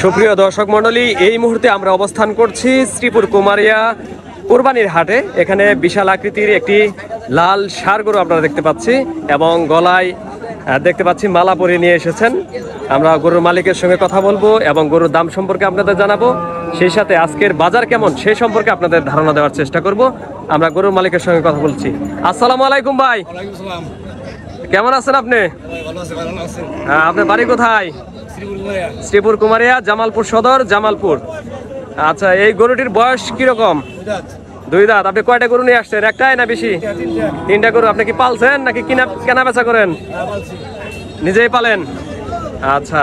সুপ্রিয় দর্শক মণ্ডলী, এই মুহূর্তে আমরা অবস্থান করছি শ্রীপুর কুমারিয়া কোরবানির হাটে। এখানে বিশাল আকৃতির একটি লাল ষাঁড় গরু আপনারা দেখতে পাচ্ছি এবং গলায় দেখতে পাচ্ছি মালা পরিয়ে নিয়ে এসেছেন। আমরা গরুর মালিকের সঙ্গে কথা বলবো এবং গরুর দাম সম্পর্কে আপনাদের জানাবো, সেই সাথে আজকের বাজার কেমন সে সম্পর্কে আপনাদের ধারণা দেওয়ার চেষ্টা করব। আমরা গরুর মালিকের সঙ্গে কথা বলছি। আসসালামু আলাইকুম ভাই, কেমন আছেন আপনি? আপনার বাড়ি কোথায়? শ্রীপুর কুমারিয়া, জামালপুর সদর, জামালপুর। আচ্ছা, এই গরুটির বয়স কিরকম? দুই দাঁত। আপনি কয়টা গরু নিয়ে আসছেন? একটাই না বেশি? তিনটা গরু। আপনি কি পালছেন নাকি কেনা বেচা করেন? নিজেই পালেন? আচ্ছা,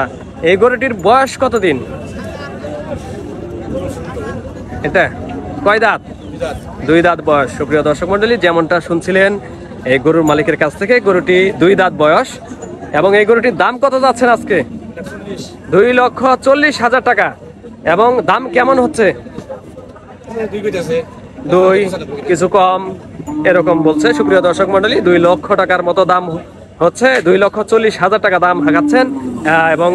এই গরুটির বয়স কতদিন? এটা কয় দাঁত? দুই দাঁত বয়স। সুপ্রিয় দর্শক মন্ডলী, যেমনটা শুনছিলেন এই গরুর মালিকের কাছ থেকে, গরুটি দুই দাঁত বয়স এবং এই গরুটির দাম কত যাচ্ছেন আজকে? 2,40,000 টাকা। এবং দাম কেমন হচ্ছে? দুই কিছু কম এরকম বলছে। সুপ্রিয় দর্শক মন্ডলী, 2 লক্ষ টাকার মতো দাম হচ্ছে। 2,40,000 টাকা দাম হাঁকাচ্ছেন এবং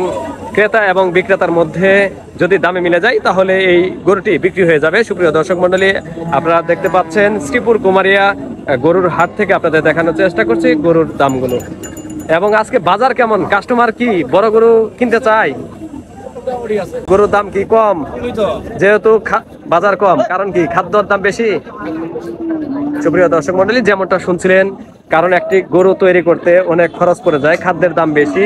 ক্রেতা এবং বিক্রেতার মধ্যে যদি দামে মিলে যায় তাহলে এই গরুটি বিক্রি হয়ে যাবে। সুপ্রিয় দর্শক মন্ডলী, আপনারা দেখতে পাচ্ছেন শ্রীপুর কুমারিয়া গরুর হাট থেকে আপনাদের দেখানোর চেষ্টা করছি গরুর দামগুলো। এবং আজকে বাজার কেমন? কাস্টমার কি বড় গরু কিনতে চায়? গরুর দাম কি কম? যেহেতু বাজার কম, কারণ কি খাদ্যর দাম বেশি? সুপ্রিয় দর্শক মন্ডলী, যেমনটা শুনছিলেন, কারণ একটি গরু তৈরি করতে অনেক খরচ পড়ে যায়, খাদ্যের দাম বেশি,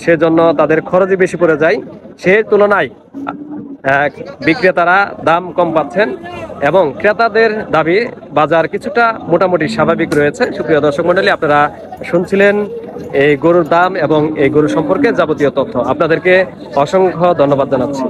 সেজন্য তাদের খরচই বেশি পড়ে যায়। সে তুলনায় বিক্রেতারা দাম কম পাচ্ছেন এবং ক্রেতাদের দাবি বাজার কিছুটা মোটামুটি স্বাভাবিক রয়েছে। সুপ্রিয় দর্শক মন্ডলী, আপনারা শুনছিলেন এই গরুর দাম এবং এই গরু সম্পর্কে যাবতীয় তথ্য। আপনাদেরকে অসংখ্য ধন্যবাদ জানাচ্ছি।